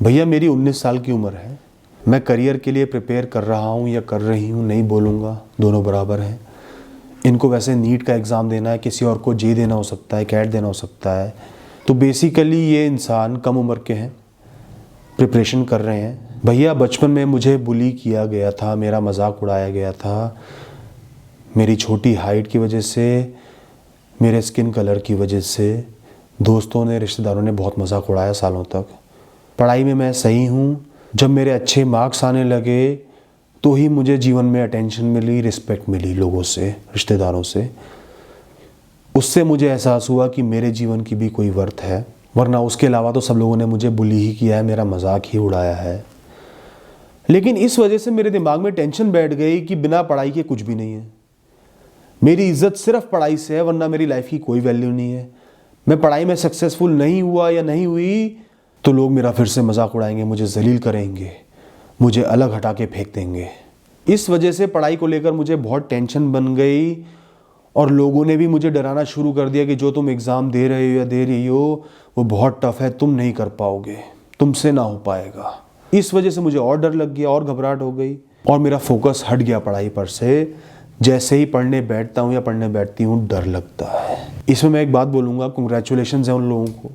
भैया मेरी 19 साल की उम्र है। मैं करियर के लिए प्रिपेयर कर रहा हूँ या कर रही हूँ, नहीं बोलूँगा, दोनों बराबर हैं। इनको वैसे नीट का एग्ज़ाम देना है, किसी और को जे देना हो सकता है, कैट देना हो सकता है। तो बेसिकली ये इंसान कम उम्र के हैं, प्रिपरेशन कर रहे हैं। भैया बचपन में मुझे बुली किया गया था, मेरा मजाक उड़ाया गया था, मेरी छोटी हाइट की वजह से, मेरे स्किन कलर की वजह से दोस्तों ने, रिश्तेदारों ने बहुत मजाक उड़ाया सालों तक। पढ़ाई में मैं सही हूँ। जब मेरे अच्छे मार्क्स आने लगे तो ही मुझे जीवन में अटेंशन मिली, रिस्पेक्ट मिली लोगों से, रिश्तेदारों से। उससे मुझे एहसास हुआ कि मेरे जीवन की भी कोई वर्थ है, वरना उसके अलावा तो सब लोगों ने मुझे बुली ही किया है, मेरा मजाक ही उड़ाया है। लेकिन इस वजह से मेरे दिमाग में टेंशन बैठ गई कि बिना पढ़ाई के कुछ भी नहीं है। मेरी इज्जत सिर्फ पढ़ाई से है, वरना मेरी लाइफ की कोई वैल्यू नहीं है। मैं पढ़ाई में सक्सेसफुल नहीं हुआ या नहीं हुई तो लोग मेरा फिर से मजाक उड़ाएंगे, मुझे जलील करेंगे, मुझे अलग हटा के फेंक देंगे। इस वजह से पढ़ाई को लेकर मुझे बहुत टेंशन बन गई और लोगों ने भी मुझे डराना शुरू कर दिया कि जो तुम एग्ज़ाम दे रहे हो या दे रही हो वो बहुत टफ है, तुम नहीं कर पाओगे, तुमसे ना हो पाएगा। इस वजह से मुझे और डर लग गया और घबराहट हो गई और मेरा फोकस हट गया पढ़ाई पर से। जैसे ही पढ़ने बैठता हूँ या पढ़ने बैठती हूँ डर लगता है। इसमें मैं एक बात बोलूँगा, कंग्रेचुलेशंस है उन लोगों को,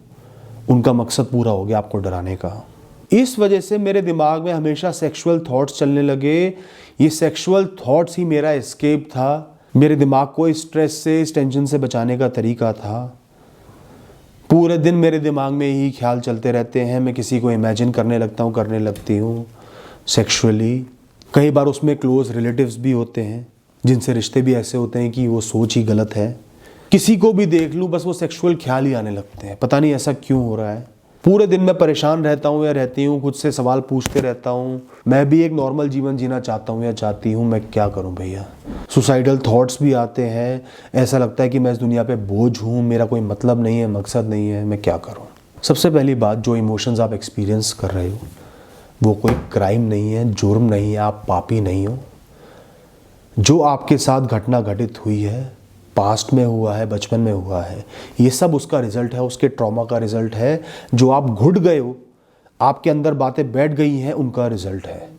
उनका मकसद पूरा हो गया आपको डराने का। इस वजह से मेरे दिमाग में हमेशा सेक्सुअल थॉट्स चलने लगे। ये सेक्सुअल थॉट्स ही मेरा एस्केप था, मेरे दिमाग को स्ट्रेस से, इस टेंशन से बचाने का तरीका था। पूरे दिन मेरे दिमाग में ही ख्याल चलते रहते हैं, मैं किसी को इमेजिन करने लगता हूँ, करने लगती हूँ सेक्सुअली। कई बार उसमें क्लोज रिलेटिव्स भी होते हैं, जिनसे रिश्ते भी ऐसे होते हैं कि वो सोच ही गलत है। किसी को भी देख लूँ बस वो सेक्सुअल ख्याल ही आने लगते हैं, पता नहीं ऐसा क्यों हो रहा है। पूरे दिन मैं परेशान रहता हूँ या रहती हूँ, खुद से सवाल पूछते रहता हूँ, मैं भी एक नॉर्मल जीवन जीना चाहता हूँ या चाहती हूँ, मैं क्या करूँ भैया। सुसाइडल थॉट्स भी आते हैं, ऐसा लगता है कि मैं इस दुनिया पे बोझ हूँ, मेरा कोई मतलब नहीं है, मकसद नहीं है, मैं क्या करूँ। सबसे पहली बात, जो इमोशंस आप एक्सपीरियंस कर रहे हो वो कोई क्राइम नहीं है, जुर्म नहीं है, आप पापी नहीं हो। जो आपके साथ घटना घटित हुई है, पास्ट में हुआ है, बचपन में हुआ है, ये सब उसका रिजल्ट है, उसके ट्रॉमा का रिजल्ट है। जो आप घुट गए हो, आपके अंदर बातें बैठ गई हैं, उनका रिजल्ट है,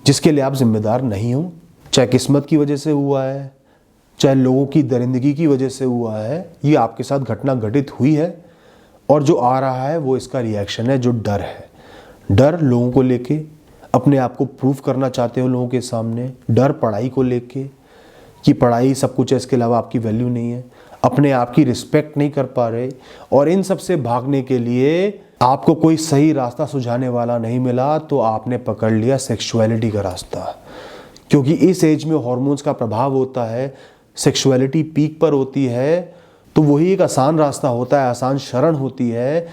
जिसके लिए आप जिम्मेदार नहीं हो। चाहे किस्मत की वजह से हुआ है, चाहे लोगों की दरिंदगी की वजह से हुआ है, ये आपके साथ घटना घटित हुई है और जो आ रहा है वो इसका रिएक्शन है, जो डर है। डर लोगों को लेके, अपने आप को प्रूव करना चाहते हो लोगों के सामने। डर पढ़ाई को लेके कि पढ़ाई सब कुछ है, इसके अलावा आपकी वैल्यू नहीं है। अपने आप की रिस्पेक्ट नहीं कर पा रहे और इन सब से भागने के लिए आपको कोई सही रास्ता सुझाने वाला नहीं मिला तो आपने पकड़ लिया सेक्सुअलिटी का रास्ता। क्योंकि इस एज में हार्मोन्स का प्रभाव होता है, सेक्सुअलिटी पीक पर होती है, तो वही एक आसान रास्ता होता है, आसान शरण होती है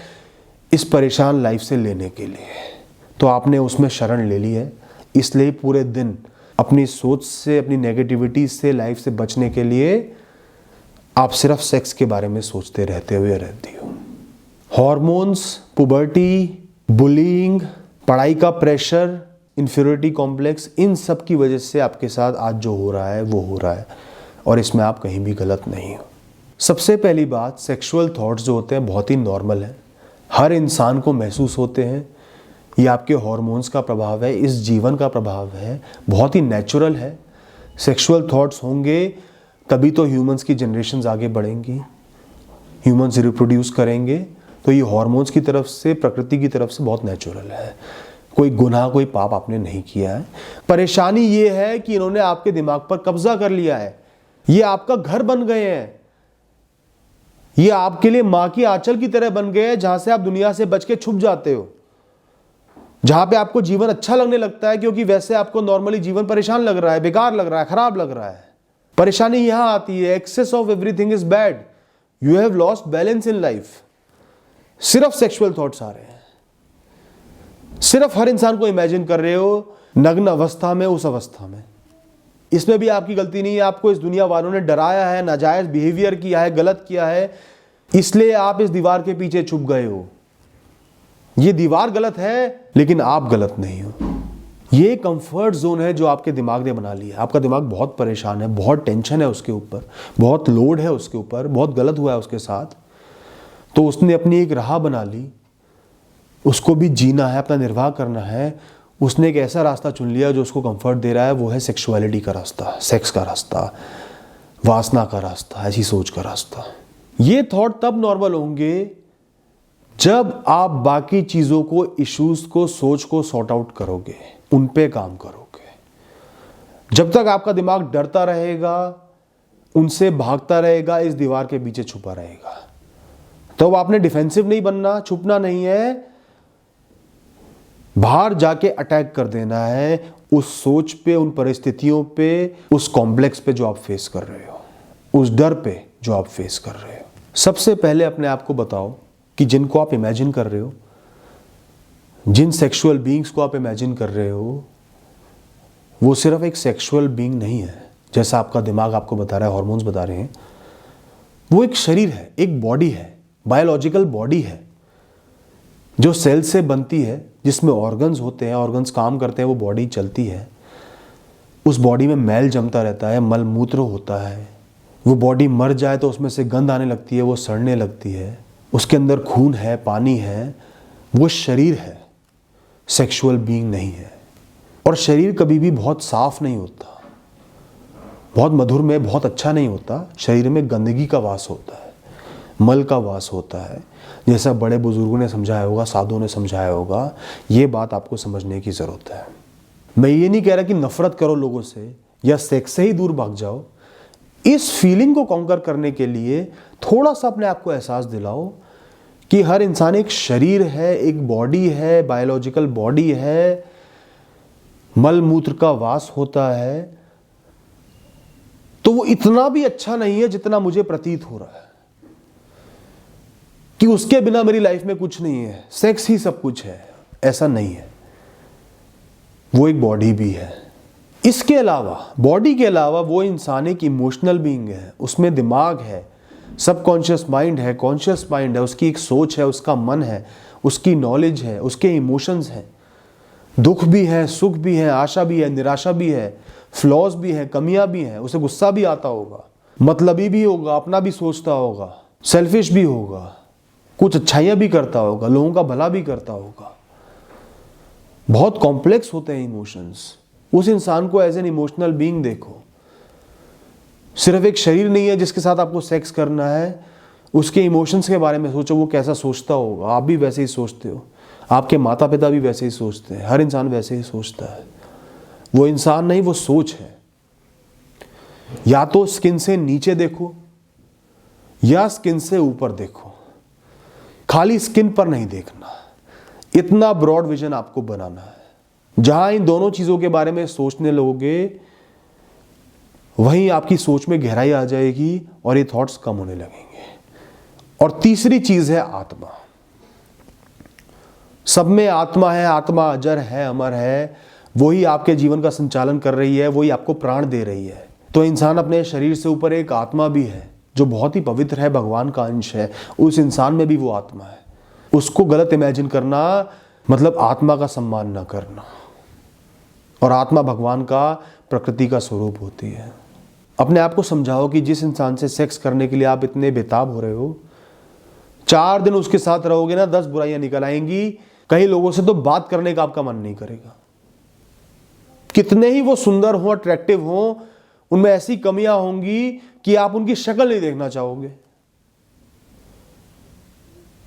इस परेशान लाइफ से लेने के लिए। तो आपने उसमें शरण ले ली है, इसलिए पूरे दिन अपनी सोच से, अपनी नेगेटिविटी से, लाइफ से बचने के लिए आप सिर्फ सेक्स के बारे में सोचते रहते हो या रहती हो। हॉर्मोन्स, पुबर्टी, बुलिंग, पढ़ाई का प्रेशर, इन्फीरियरिटी कॉम्प्लेक्स, इन सब की वजह से आपके साथ आज जो हो रहा है वो हो रहा है और इसमें आप कहीं भी गलत नहीं हो। सबसे पहली बात, सेक्सुअल थॉट्स जो होते हैं बहुत ही नॉर्मल है, हर इंसान को महसूस होते हैं। ये आपके हार्मोन्स का प्रभाव है, इस जीवन का प्रभाव है, बहुत ही नेचुरल है। सेक्सुअल थॉट्स होंगे तभी तो ह्यूमंस की जनरेशन्स आगे बढ़ेंगी, ह्यूमंस रिप्रोड्यूस करेंगे। तो ये हार्मोन्स की तरफ से, प्रकृति की तरफ से बहुत नेचुरल है। कोई गुनाह, कोई पाप आपने नहीं किया है। परेशानी ये है कि इन्होंने आपके दिमाग पर कब्जा कर लिया है, ये आपका घर बन गए हैं, ये आपके लिए माँ की आंचल की तरह बन गए हैं, जहां से आप दुनिया से बच के छुप जाते हो, जहां पे आपको जीवन अच्छा लगने लगता है, क्योंकि वैसे आपको नॉर्मली जीवन परेशान लग रहा है, बेकार लग रहा है, खराब लग रहा है। परेशानी यहां आती है, excess of everything is bad, you have lost balance in life. सिर्फ सेक्सुअल थॉट्स आ रहे हैं, सिर्फ हर इंसान को इमेजिन कर रहे हो नग्न अवस्था में, उस अवस्था में। इसमें भी आपकी गलती नहीं है, आपको इस दुनिया वालों ने डराया है, नाजायज बिहेवियर किया है, गलत किया है, इसलिए आप इस दीवार के पीछे छुप गए हो। ये दीवार गलत है लेकिन आप गलत नहीं हो। ये कंफर्ट जोन है जो आपके दिमाग ने बना लिया। आपका दिमाग बहुत परेशान है, बहुत टेंशन है उसके ऊपर, बहुत लोड है उसके ऊपर, बहुत गलत हुआ है उसके साथ, तो उसने अपनी एक राह बना ली उसको भी जीना है, अपना निर्वाह करना है। उसने एक ऐसा रास्ता चुन लिया जो उसको कंफर्ट दे रहा है, वो है सेक्सुअलिटी का रास्ता, सेक्स का रास्ता, वासना का रास्ता, ऐसी सोच का रास्ता। ये थॉट तब नॉर्मल होंगे जब आप बाकी चीज़ों को, इश्यूज को, सोच को सॉर्ट आउट करोगे, उन पे काम करोगे। जब तक आपका दिमाग डरता रहेगा, उनसे भागता रहेगा, इस दीवार के पीछे छुपा रहेगा, तो आपने डिफेंसिव नहीं बनना, छुपना नहीं है, बाहर जाके अटैक कर देना है उस सोच पे, उन परिस्थितियों पे, उस कॉम्प्लेक्स पे जो आप फेस कर रहे हो, उस डर पे जो आप फेस कर रहे हो। सबसे पहले अपने आप को बताओ कि जिनको आप इमेजिन कर रहे हो, जिन सेक्सुअल बीइंग्स को आप इमेजिन कर रहे हो, वो सिर्फ एक सेक्सुअल बीइंग नहीं है जैसा आपका दिमाग आपको बता रहा है, हॉर्मोन्स बता रहे हैं। वो एक शरीर है, एक बॉडी है, बायोलॉजिकल बॉडी है जो सेल से बनती है, जिसमें ऑर्गन्स होते हैं, ऑर्गन्स काम करते हैं, वो बॉडी चलती है। उस बॉडी में मैल जमता रहता है, मल मूत्र होता है। वो बॉडी मर जाए तो उसमें से गंध आने लगती है, वो सड़ने लगती है। उसके अंदर खून है, पानी है, वो शरीर है, सेक्सुअल बीइंग नहीं है। और शरीर कभी भी बहुत साफ नहीं होता, बहुत मधुर में, बहुत अच्छा नहीं होता। शरीर में गंदगी का वास होता है, मल का वास होता है, जैसा बड़े बुजुर्गों ने समझाया होगा, साधुओं ने समझाया होगा। ये बात आपको समझने की ज़रूरत है। मैं ये नहीं कह रहा कि नफरत करो लोगों से या सेक्स से ही दूर भाग जाओ। इस फीलिंग को कॉन्कर करने के लिए थोड़ा सा अपने आप को एहसास दिलाओ कि हर इंसान एक शरीर है, एक बॉडी है, बायोलॉजिकल बॉडी है, मल मूत्र का वास होता है। तो वो इतना भी अच्छा नहीं है जितना मुझे प्रतीत हो रहा है कि उसके बिना मेरी लाइफ में कुछ नहीं है, सेक्स ही सब कुछ है। ऐसा नहीं है, वो एक बॉडी भी है। इसके अलावा, बॉडी के अलावा, वो इंसान एक इमोशनल बीइंग है, उसमें दिमाग है, सबकॉन्शियस माइंड है, कॉन्शियस माइंड है, उसकी एक सोच है, उसका मन है, उसकी नॉलेज है, उसके इमोशंस हैं। दुख भी है, सुख भी है, आशा भी है, निराशा भी है, फ्लॉज भी है, कमियां भी हैं। उसे गुस्सा भी आता होगा, मतलबी भी होगा, अपना भी सोचता होगा, सेल्फिश भी होगा, कुछ अच्छाइयां भी करता होगा, लोगों का भला भी करता होगा। बहुत कॉम्प्लेक्स होते हैं इमोशंस। उस इंसान को एज एन इमोशनल बीइंग देखो। सिर्फ एक शरीर नहीं है जिसके साथ आपको सेक्स करना है, उसके इमोशंस के बारे में सोचो, वो कैसा सोचता होगा। आप भी वैसे ही सोचते हो, आपके माता पिता भी वैसे ही सोचते हैं, हर इंसान वैसे ही सोचता है। वो इंसान नहीं, वो सोच है। या तो स्किन से नीचे देखो या स्किन से ऊपर देखो, खाली स्किन पर नहीं देखना। इतना ब्रॉड विजन आपको बनाना है। जहां इन दोनों चीजों के बारे में सोचने लगोगे, वहीं आपकी सोच में गहराई आ जाएगी और ये थॉट्स कम होने लगेंगे। और तीसरी चीज है आत्मा। सब में आत्मा है, आत्मा अजर है, अमर है, वही आपके जीवन का संचालन कर रही है, वही आपको प्राण दे रही है। तो इंसान अपने शरीर से ऊपर एक आत्मा भी है जो बहुत ही पवित्र है, भगवान का अंश है। उस इंसान में भी वो आत्मा है। उसको गलत इमेजिन करना मतलब आत्मा का सम्मान न करना। और आत्मा भगवान का, प्रकृति का स्वरूप होती है। अपने आप को समझाओ कि जिस इंसान से सेक्स करने के लिए आप इतने बेताब हो रहे हो, 4 दिन उसके साथ रहोगे ना, 10 बुराइयां निकल आएंगी। कई लोगों से तो बात करने का आपका मन नहीं करेगा। कितने ही वो सुंदर हो, अट्रैक्टिव हो, उनमें ऐसी कमियां होंगी कि आप उनकी शक्ल नहीं देखना चाहोगे।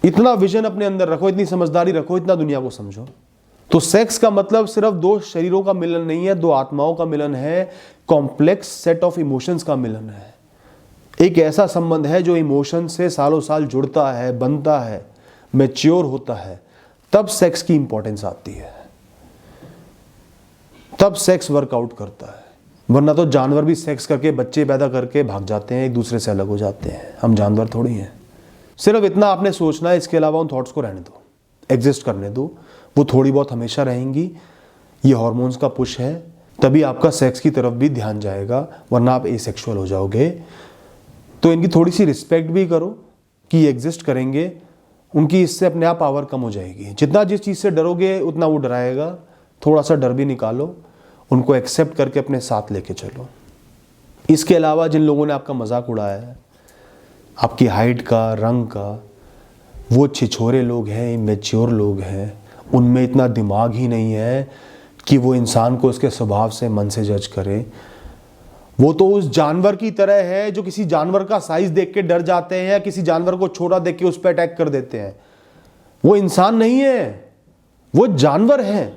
इतना विजन अपने अंदर रखो, इतनी समझदारी रखो, इतना दुनिया को समझो। तो सेक्स का मतलब सिर्फ 2 शरीरों का मिलन नहीं है, 2 आत्माओं का मिलन है, कॉम्प्लेक्स सेट ऑफ इमोशंस का मिलन है। एक ऐसा संबंध है जो इमोशन से सालों साल जुड़ता है, बनता है, मैच्योर होता है। तब सेक्स की इंपॉर्टेंस आती है, तब सेक्स वर्कआउट करता है। वरना तो जानवर भी सेक्स करके, बच्चे पैदा करके भाग जाते हैं, एक दूसरे से अलग हो जाते हैं। हम जानवर थोड़ी हैं। सिर्फ इतना आपने सोचना है, इसके अलावा उन थॉट्स को रहने दो, एग्जिस्ट करने दो। वो थोड़ी बहुत हमेशा रहेंगी। ये हार्मोन्स का पुश है, तभी आपका सेक्स की तरफ भी ध्यान जाएगा, वरना आप एसेक्सुअल हो जाओगे। तो इनकी थोड़ी सी रिस्पेक्ट भी करो कि ये एग्जिस्ट करेंगे। उनकी इससे अपने आप पावर कम हो जाएगी। जितना जिस चीज़ से डरोगे उतना वो डराएगा। थोड़ा सा डर भी निकालो, उनको एक्सेप्ट करके अपने साथ लेके चलो। इसके अलावा जिन लोगों ने आपका मजाक उड़ाया है, आपकी हाइट का, रंग का, वो छिछोरे लोग हैं, इमेच्योर लोग हैं, उनमें इतना दिमाग ही नहीं है कि वो इंसान को उसके स्वभाव से, मन से जज करे। वो तो उस जानवर की तरह है जो किसी जानवर का साइज देख के डर जाते हैं या किसी जानवर को छोटा देख के उस पर अटैक कर देते हैं। वो इंसान नहीं है, वो जानवर है।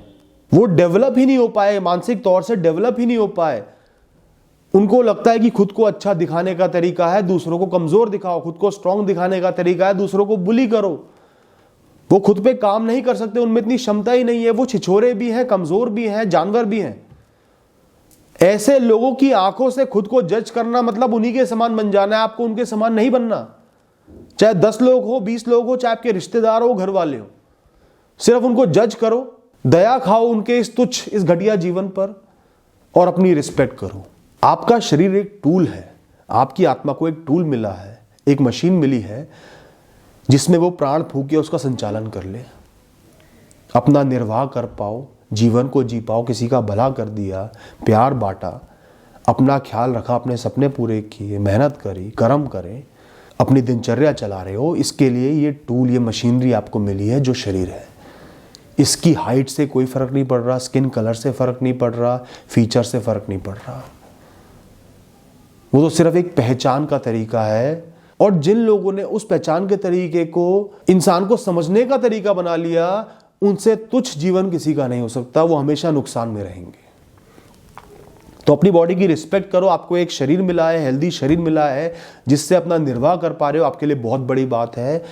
वो डेवलप ही नहीं हो पाए, मानसिक तौर से डेवलप ही नहीं हो पाए। उनको लगता है कि खुद को अच्छा दिखाने का तरीका है दूसरों को कमजोर दिखाओ, खुद को स्ट्रांग दिखाने का तरीका है दूसरों को बुली करो। वो खुद पे काम नहीं कर सकते, उनमें इतनी क्षमता ही नहीं है। वो छिछोरे भी हैं, कमजोर भी हैं, जानवर भी हैं। ऐसे लोगों की आंखों से खुद को जज करना मतलब उन्हीं के समान बन जाना है। आपको उनके समान नहीं बनना। चाहे 10 लोग हो, 20 लोग हो, चाहे आपके रिश्तेदार हो, घर वाले हो, सिर्फ उनको जज करो, दया खाओ उनके इस तुच्छ, इस घटिया जीवन पर, और अपनी रिस्पेक्ट करो। आपका शरीर एक टूल है, आपकी आत्मा को एक टूल मिला है, एक मशीन मिली है जिसमें वो प्राण फूंक के उसका संचालन कर ले, अपना निर्वाह कर पाओ, जीवन को जी पाओ। किसी का भला कर दिया, प्यार बांटा, अपना ख्याल रखा, अपने सपने पूरे किए, मेहनत करी, कर्म करे, अपनी दिनचर्या चला रहे हो। इसके लिए ये टूल, ये मशीनरी आपको मिली है जो शरीर है। इसकी हाइट से कोई फर्क नहीं पड़ रहा, स्किन कलर से फर्क नहीं पड़ रहा, फीचर से फर्क नहीं पड़ रहा। वो तो सिर्फ एक पहचान का तरीका है। और जिन लोगों ने उस पहचान के तरीके को इंसान को समझने का तरीका बना लिया, उनसे तुच्छ जीवन किसी का नहीं हो सकता। वो हमेशा नुकसान में रहेंगे। तो अपनी बॉडी की रिस्पेक्ट करो। आपको एक शरीर मिला है, हेल्दी शरीर मिला है, जिससे अपना निर्वाह कर पा रहे हो। आपके लिए बहुत बड़ी बात है,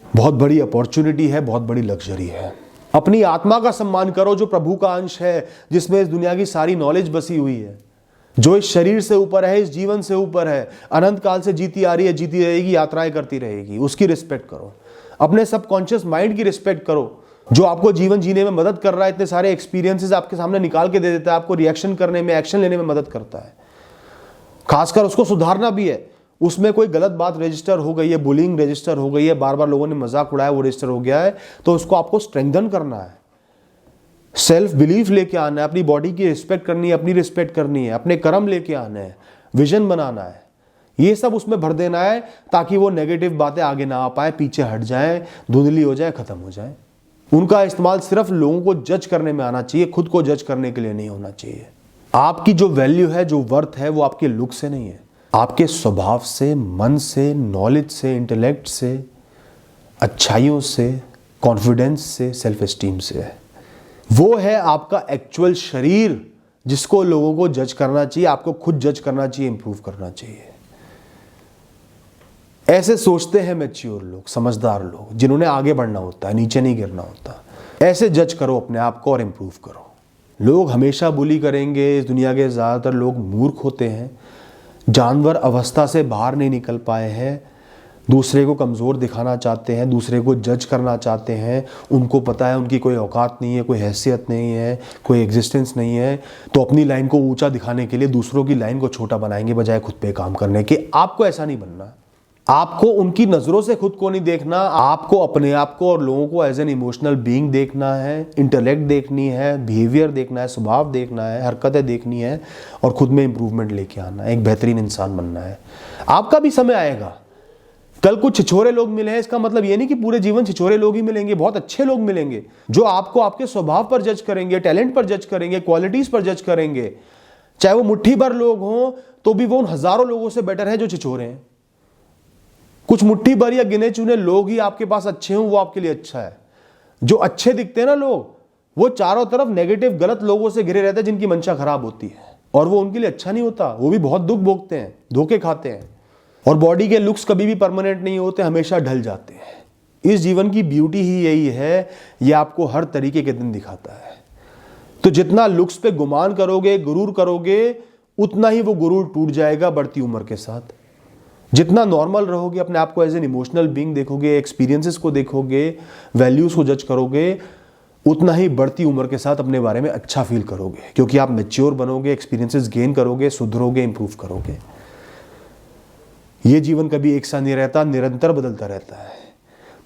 बहुत बड़ी अपॉर्चुनिटी है, बहुत बड़ी लग्जरी है। अपनी आत्मा का सम्मान करो जो प्रभु का अंश है, जिसमें इस दुनिया की सारी नॉलेज बसी हुई है, जो इस शरीर से ऊपर है, इस जीवन से ऊपर है, अनंत काल से जीती आ रही है, जीती रहेगी, यात्राएं करती रहेगी। उसकी रिस्पेक्ट करो। अपने सबकॉन्शियस माइंड की रिस्पेक्ट करो जो आपको जीवन जीने में मदद कर रहा है। इतने सारे एक्सपीरियंसेस आपके सामने निकाल के दे देता है, आपको रिएक्शन करने में, एक्शन लेने में मदद करता है। खासकर उसको सुधारना भी है। उसमें कोई गलत बात रजिस्टर हो गई है, बुलिंग रजिस्टर हो गई है, बार बार लोगों ने मजाक उड़ाया, वो रजिस्टर हो गया है, तो उसको आपको स्ट्रेंथन करना है, सेल्फ बिलीफ लेके आना है, अपनी बॉडी की रिस्पेक्ट करनी है, अपनी रिस्पेक्ट करनी है, अपने कर्म लेके आना है, विजन बनाना है, ये सब उसमें भर देना है, ताकि वो नेगेटिव बातें आगे ना आ पाए, पीछे हट जाएं, धुंधली हो जाए, खत्म हो जाए। उनका इस्तेमाल सिर्फ लोगों को जज करने में आना चाहिए, खुद को जज करने के लिए नहीं होना चाहिए। आपकी जो वैल्यू है, जो वर्थ है, वो आपके लुक से नहीं है, आपके स्वभाव से, मन से, नॉलेज से, इंटेलेक्ट से, अच्छाइयों से, कॉन्फिडेंस से, सेल्फ एस्टीम से है। वो है आपका एक्चुअल शरीर, जिसको लोगों को जज करना चाहिए, आपको खुद जज करना चाहिए, इंप्रूव करना चाहिए। ऐसे सोचते हैं मैच्योर लोग, समझदार लोग, जिन्होंने आगे बढ़ना होता है, नीचे नहीं गिरना होता। ऐसे जज करो अपने आप को और इंप्रूव करो। लोग हमेशा बुली करेंगे। इस दुनिया के ज़्यादातर लोग मूर्ख होते हैं, जानवर अवस्था से बाहर नहीं निकल पाए हैं, दूसरे को कमज़ोर दिखाना चाहते हैं, दूसरे को जज करना चाहते हैं। उनको पता है उनकी कोई औकात नहीं है, कोई हैसियत नहीं है, कोई एग्जिस्टेंस नहीं है, तो अपनी लाइन को ऊंचा दिखाने के लिए दूसरों की लाइन को छोटा बनाएंगे बजाय खुद पे काम करने के। आपको ऐसा नहीं बनना। आपको उनकी नज़रों से खुद को नहीं देखना। आपको अपने आप को और लोगों को एज एन इमोशनल बीइंग देखना है, इंटेलेक्ट देखनी है, बिहेवियर देखना है, स्वभाव देखना है, हरकतें देखनी है, और खुद में इंप्रूवमेंट लेके आना है, एक बेहतरीन इंसान बनना है। आपका भी समय आएगा। कल कुछ छिछोरे लोग मिले हैं, इसका मतलब ये नहीं कि पूरे जीवन छिछोरे लोग ही मिलेंगे। बहुत अच्छे लोग मिलेंगे जो आपको आपके स्वभाव पर जज करेंगे, टैलेंट पर जज करेंगे, क्वालिटीज पर जज करेंगे। चाहे वो मुट्ठी भर लोग हों तो भी वो उन हजारों लोगों से बेटर है जो छिछोरे हैं। कुछ मुट्ठी भर या गिने चुने लोग ही आपके पास अच्छे हों, वो आपके लिए अच्छा है। जो अच्छे दिखते हैं ना लोग, वो चारों तरफ नेगेटिव गलत लोगों से घिरे रहते हैं जिनकी मंशा खराब होती है, और वो उनके लिए अच्छा नहीं होता। वो भी बहुत दुख भोगते हैं, धोखे खाते हैं। और बॉडी के लुक्स कभी भी परमानेंट नहीं होते, हमेशा ढल जाते हैं। इस जीवन की ब्यूटी ही यही है, ये आपको हर तरीके के दिन दिखाता है। तो जितना लुक्स पे गुमान करोगे, गुरूर करोगे, उतना ही वो गुरूर टूट जाएगा बढ़ती उम्र के साथ। जितना नॉर्मल रहोगे, अपने आप को एज एन इमोशनल बीइंग देखोगे, एक्सपीरियंसेस को देखोगे, वैल्यूज को जज करोगे, उतना ही बढ़ती उम्र के साथ अपने बारे में अच्छा फील करोगे, क्योंकि आप मैच्योर बनोगे, एक्सपीरियंसेस गेन करोगे, सुधरोगे, इंप्रूव करोगे। ये जीवन कभी एक सा नहीं रहता, निरंतर बदलता रहता है।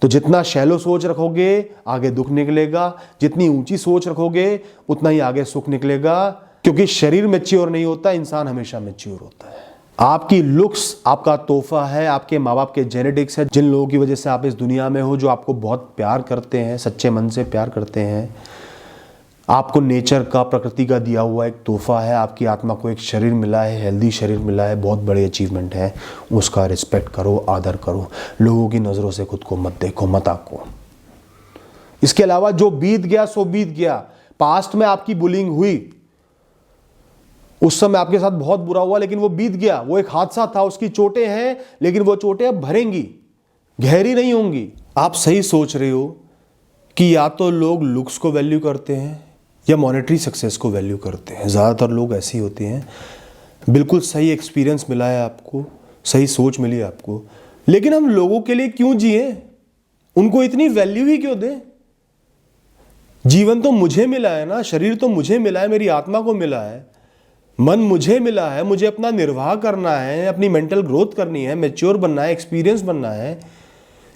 तो जितना शैलो सोच रखोगे, आगे दुख निकलेगा। जितनी ऊंची सोच रखोगे, उतना ही आगे सुख निकलेगा, क्योंकि शरीर मैच्योर नहीं होता, इंसान हमेशा मैच्योर होता है। आपकी लुक्स आपका तोहफा है, आपके माँ बाप के जेनेटिक्स है, जिन लोगों की वजह से आप इस दुनिया में हो, जो आपको बहुत प्यार करते हैं, सच्चे मन से प्यार करते हैं। आपको नेचर का, प्रकृति का दिया हुआ एक तोहफा है। आपकी आत्मा को एक शरीर मिला है, हेल्दी शरीर मिला है, बहुत बड़ी अचीवमेंट है। उसका रिस्पेक्ट करो, आदर करो। लोगों की नज़रों से खुद को मत देखो, मत आको। इसके अलावा जो बीत गया सो बीत गया। पास्ट में आपकी बुलिंग हुई, उस समय आपके साथ बहुत बुरा हुआ, लेकिन वो बीत गया। वो एक हादसा था, उसकी चोटें हैं, लेकिन वो चोटें अब भरेंगी, गहरी नहीं होंगी। आप सही सोच रहे हो कि या तो लोग लुक्स को वैल्यू करते हैं या मॉनेटरी सक्सेस को वैल्यू करते हैं। ज़्यादातर लोग ऐसे ही होते हैं। बिल्कुल सही एक्सपीरियंस मिला है आपको, सही सोच मिली है आपको, लेकिन हम लोगों के लिए क्यों जिए? उनको इतनी वैल्यू ही क्यों दें? जीवन तो मुझे मिला है ना, शरीर तो मुझे मिला है, मेरी आत्मा को मिला है, मन मुझे मिला है। मुझे अपना निर्वाह करना है, अपनी मेंटल ग्रोथ करनी है, मैच्योर बनना है, एक्सपीरियंस बनना है।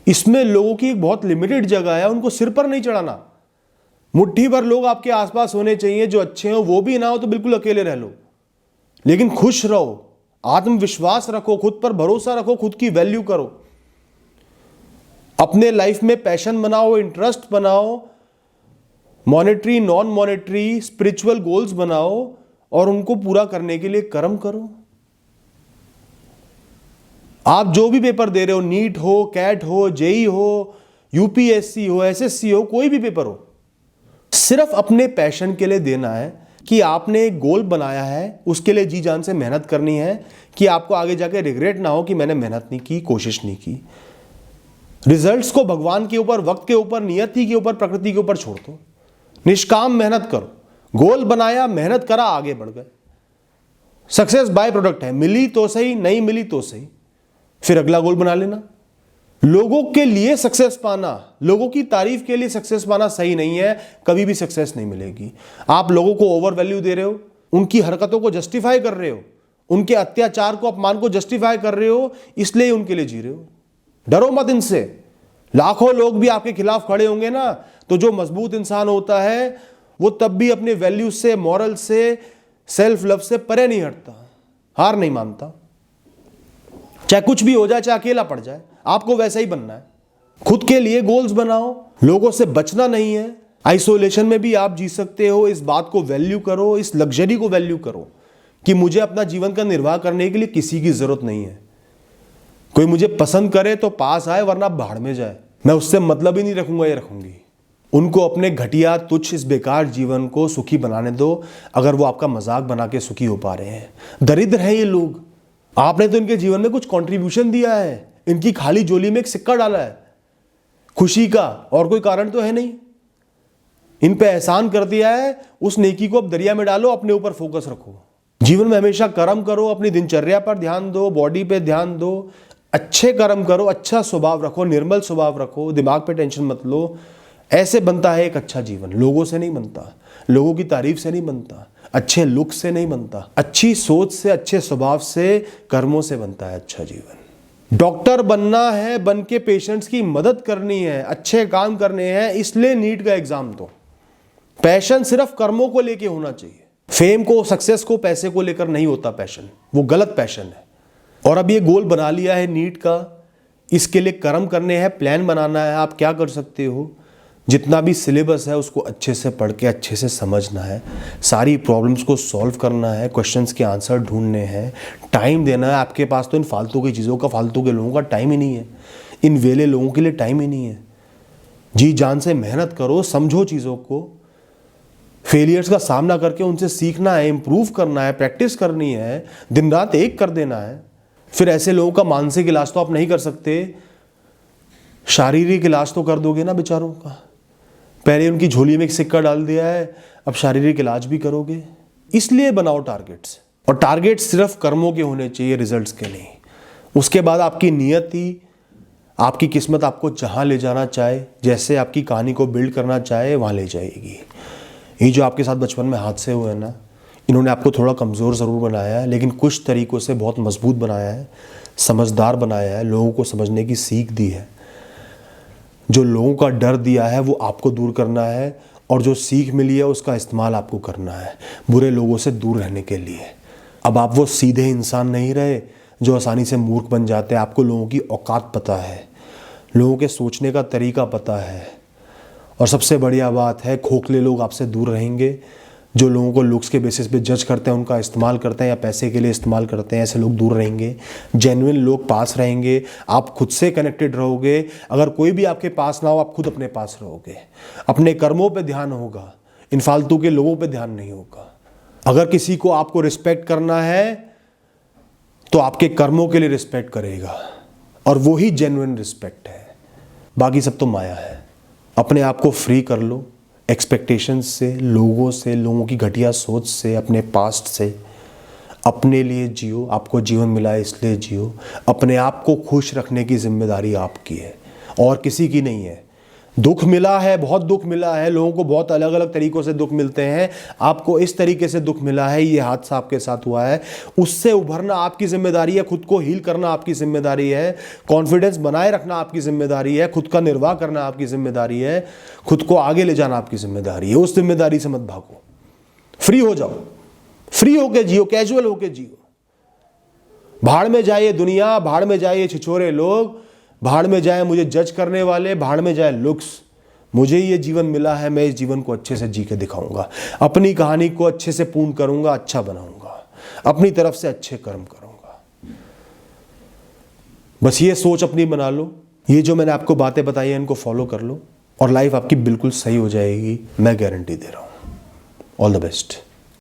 इसमें लोगों की एक बहुत लिमिटेड जगह है, उनको सिर पर नहीं चढ़ाना। मुट्ठी भर लोग आपके आसपास होने चाहिए जो अच्छे हो, वो भी ना हो तो बिल्कुल अकेले रह लो, लेकिन खुश रहो, आत्मविश्वास रखो, खुद पर भरोसा रखो, खुद की वैल्यू करो, अपने लाइफ में पैशन बनाओ, इंटरेस्ट बनाओ, monetary, non monetary, spiritual goals बनाओ और उनको पूरा करने के लिए कर्म करो। आप जो भी पेपर दे रहे हो, नीट हो, कैट हो, जेई हो, यूपीएससी हो, एसएससी हो, कोई भी पेपर हो, सिर्फ अपने पैशन के लिए देना है कि आपने एक गोल बनाया है, उसके लिए जी जान से मेहनत करनी है कि आपको आगे जाके रिग्रेट ना हो कि मैंने मेहनत नहीं की, कोशिश नहीं की। रिजल्ट्स को भगवान के ऊपर, वक्त के ऊपर, नियति के ऊपर, प्रकृति के ऊपर छोड़ दो। निष्काम मेहनत करो। गोल बनाया, मेहनत करा, आगे बढ़ गए। सक्सेस बाय प्रोडक्ट है, मिली तो सही, नहीं मिली तो सही, फिर अगला गोल बना लेना। लोगों के लिए सक्सेस पाना, लोगों की तारीफ के लिए सक्सेस पाना सही नहीं है, कभी भी सक्सेस नहीं मिलेगी। आप लोगों को ओवर वैल्यू दे रहे हो, उनकी हरकतों को जस्टिफाई कर रहे हो, उनके अत्याचार को, अपमान को जस्टिफाई कर रहे हो, इसलिए उनके लिए जी रहे हो। डरो मत इनसे। लाखों लोग भी आपके खिलाफ खड़े होंगे ना, तो जो मजबूत इंसान होता है वो तब भी अपने वैल्यू से, मॉरल से, सेल्फ लव से परे नहीं हटता, हार नहीं मानता। चाहे कुछ भी हो जाए, चाहे अकेला पड़ जाए, आपको वैसा ही बनना है। खुद के लिए गोल्स बनाओ, लोगों से बचना नहीं है। आइसोलेशन में भी आप जी सकते हो। इस बात को वैल्यू करो, इस लग्जरी को वैल्यू करो कि मुझे अपना जीवन का निर्वाह करने के लिए किसी की जरूरत नहीं है। कोई मुझे पसंद करे तो पास आए, वरना भाड़ में जाए। मैं उससे मतलब ही नहीं रखूंगा या रखूंगी। उनको अपने घटिया, तुच्छ, इस बेकार जीवन को सुखी बनाने दो, अगर वो आपका मजाक बना के सुखी हो पा रहे हैं। दरिद्र है ये लोग, आपने तो इनके जीवन में कुछ कंट्रीब्यूशन दिया है, इनकी खाली झोली में एक सिक्का डाला है खुशी का, और कोई कारण तो है नहीं। इन पे एहसान कर दिया है, उस नेकी को अब दरिया में डालो, अपने ऊपर फोकस रखो। जीवन में हमेशा कर्म करो, अपनी दिनचर्या पर ध्यान दो, बॉडी पे ध्यान दो, अच्छे कर्म करो, अच्छा स्वभाव रखो, निर्मल स्वभाव रखो, दिमाग पे टेंशन मत लो। ऐसे बनता है एक अच्छा जीवन। लोगों से नहीं बनता, लोगों की तारीफ से नहीं बनता, अच्छे लुक से नहीं बनता, अच्छी सोच से, अच्छे स्वभाव से, कर्मों से बनता है अच्छा जीवन। डॉक्टर बनना है, बन के पेशेंट्स की मदद करनी है, अच्छे काम करने हैं, इसलिए नीट का एग्जाम दो। पैशन सिर्फ कर्मों को लेके होना चाहिए। फेम को, सक्सेस को, पैसे को लेकर नहीं होता पैशन, वो गलत पैशन है। और अब ये गोल बना लिया है नीट का, इसके लिए कर्म करने हैं, प्लान बनाना है। आप क्या कर सकते हो, जितना भी सिलेबस है उसको अच्छे से पढ़ के अच्छे से समझना है, सारी प्रॉब्लम्स को सॉल्व करना है, क्वेश्चंस के आंसर ढूंढने हैं, टाइम देना है। आपके पास तो इन फालतू की चीज़ों का, फालतू के लोगों का टाइम ही नहीं है, इन वेले लोगों के लिए टाइम ही नहीं है। जी जान से मेहनत करो, समझो चीज़ों को, फेलियर्स का सामना करके उनसे सीखना है, इम्प्रूव करना है, प्रैक्टिस करनी है, दिन रात एक कर देना है। फिर ऐसे लोगों का मानसिक इलाज तो आप नहीं कर सकते, शारीरिक इलाज तो कर दोगे ना बेचारों का। पहले उनकी झोली में एक सिक्का डाल दिया है, अब शारीरिक इलाज भी करोगे। इसलिए बनाओ टारगेट्स, और टारगेट्स सिर्फ कर्मों के होने चाहिए, रिजल्ट्स के नहीं। उसके बाद आपकी नियति, आपकी किस्मत आपको जहाँ ले जाना चाहे, जैसे आपकी कहानी को बिल्ड करना चाहे, वहाँ ले जाएगी। ये जो आपके साथ बचपन में हादसे हुए हैं ना, इन्होंने आपको थोड़ा कमज़ोर ज़रूर बनाया है, लेकिन कुछ तरीक़ों से बहुत मजबूत बनाया है, समझदार बनाया है, लोगों को समझने की सीख दी है। जो लोगों का डर दिया है वो आपको दूर करना है, और जो सीख मिली है उसका इस्तेमाल आपको करना है बुरे लोगों से दूर रहने के लिए। अब आप वो सीधे इंसान नहीं रहे जो आसानी से मूर्ख बन जाते हैं। आपको लोगों की औकात पता है, लोगों के सोचने का तरीका पता है। और सबसे बढ़िया बात है, खोखले लोग आपसे दूर रहेंगे। जो लोगों को लुक्स के बेसिस पे जज करते हैं, उनका इस्तेमाल करते हैं या पैसे के लिए इस्तेमाल करते हैं, ऐसे लोग दूर रहेंगे। जेन्युइन लोग पास रहेंगे। आप खुद से कनेक्टेड रहोगे। अगर कोई भी आपके पास ना हो, आप खुद अपने पास रहोगे। अपने कर्मों पे ध्यान होगा, इन फालतू के लोगों पे ध्यान नहीं होगा। अगर किसी को आपको रिस्पेक्ट करना है तो आपके कर्मों के लिए रिस्पेक्ट करेगा, और वो ही जेन्युइन रिस्पेक्ट है। बाकी सब तो माया है। अपने आप को फ्री कर लो एक्सपेक्टेशंस से, लोगों से, लोगों की घटिया सोच से, अपने पास्ट से। अपने लिए जियो, आपको जीवन मिला है इसलिए जियो। अपने आप को खुश रखने की जिम्मेदारी आपकी है और किसी की नहीं है। दुख मिला है, बहुत दुख मिला है, लोगों को बहुत अलग अलग तरीकों से दुख मिलते हैं। आपको इस तरीके से दुख मिला है, ये हादसा आपके साथ हुआ है, उससे उभरना आपकी जिम्मेदारी है। खुद को हील करना आपकी जिम्मेदारी है। कॉन्फिडेंस बनाए रखना आपकी जिम्मेदारी है। खुद का निर्वाह करना आपकी जिम्मेदारी है। खुद को आगे ले जाना आपकी जिम्मेदारी है। उस जिम्मेदारी से मत भागो, फ्री हो जाओ। फ्री होके जियो, कैजुअल होके जियो। भाड़ में जाए दुनिया, भाड़ में जाए छिछोरे लोग, भाड़ में जाए मुझे जज करने वाले, भाड़ में जाए लुक्स। मुझे ये जीवन मिला है, मैं इस जीवन को अच्छे से जी के दिखाऊंगा। अपनी कहानी को अच्छे से पूर्ण करूंगा, अच्छा बनाऊंगा, अपनी तरफ से अच्छे कर्म करूंगा। बस ये सोच अपनी बना लो। ये जो मैंने आपको बातें बताई हैं, इनको फॉलो कर लो और लाइफ आपकी बिल्कुल सही हो जाएगी, मैं गारंटी दे रहा हूं। All the best.